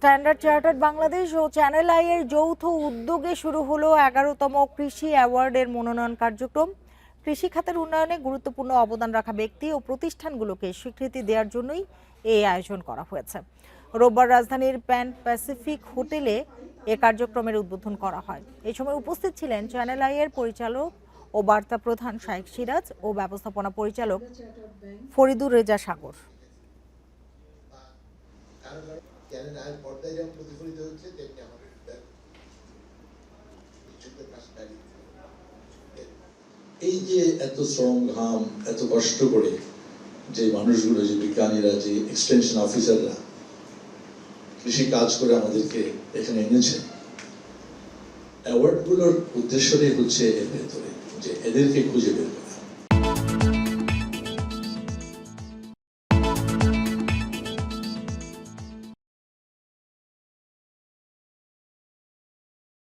Standard Chartered Bangladesh ও Channel i এর যৌথ উদ্যোগে শুরু হলো 11তম কৃষি অ্যাওয়ার্ডের মনোনয়ন কার্যক্রম। কৃষি খাতের উন্নয়নে গুরুত্বপূর্ণ অবদান রাখা ব্যক্তি ও প্রতিষ্ঠানগুলোকে স্বীকৃতি দেওয়ার জন্যই এই আয়োজন করা হয়েছে। রোববার রাজধানীর প্যান প্যাসিফিক হোটেলে এ কার্যক্রমের উদ্বোধন করা হয়। এই সময় উপস্থিত ছিলেন চ্যানেল আই এর পরিচালক ও বার্তা প্রধান শাইখ সিরাজ ও ব্যবস্থাপনা পরিচালক ফরিদুর রেজা সাগর। এই যে এত শ্রম ঘাম এত কষ্ট করে যে মানুষগুলো, যে বিজ্ঞানীরা, যে এক্সটেনশন অফিসাররা কৃষি কাজ করে আমাদেরকে এখানে এনেছেন, অ্যাওয়ার্ডগুলোর উদ্দেশ্যটাই হচ্ছে এর ভেতরে যে এদেরকে খুঁজে বের করা।